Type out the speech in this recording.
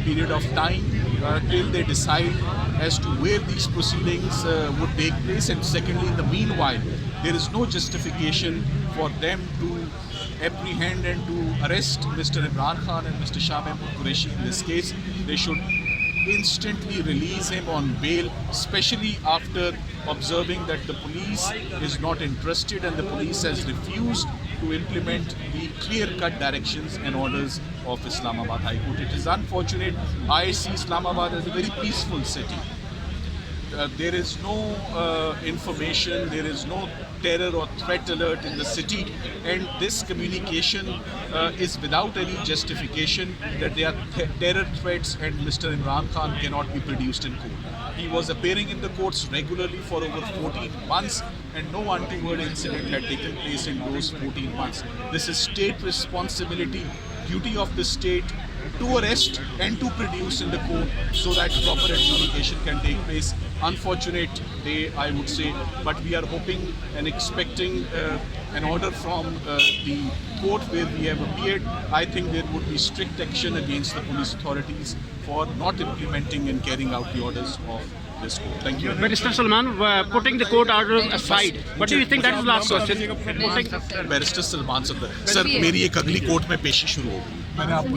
period of time till they decide as to where these proceedings would take place. And secondly, in the meanwhile, there is no justification for them to apprehend and to arrest Mr. Imran Khan and Mr. Shah Mahmood Qureshi in this case. They should instantly release him on bail, especially after observing that the police is not interested and the police has refused to implement the clear-cut directions and orders of Islamabad High Court. It is unfortunate. I see Islamabad as a very peaceful city. There is no information, there is no terror or threat alert in the city, and this communication is without any justification that there are terror threats and Mr. Imran Khan cannot be produced in court. He was appearing in the courts regularly for over 14 months and no untoward incident had taken place in those 14 months. This is state responsibility, duty of the state to arrest and to produce in the court so that proper adjudication can take place. Unfortunate day, I would say, but we are hoping and expecting an order from the court where we have appeared. I think there would be strict action against the police authorities for not implementing and carrying out the orders of this court. Thank you. Barrister Salman, putting the court order aside, what do you think? That is the last question. Barrister Salman Sir, मेरी एक अगली court में पेशी शुरू होगी. मैंने आपको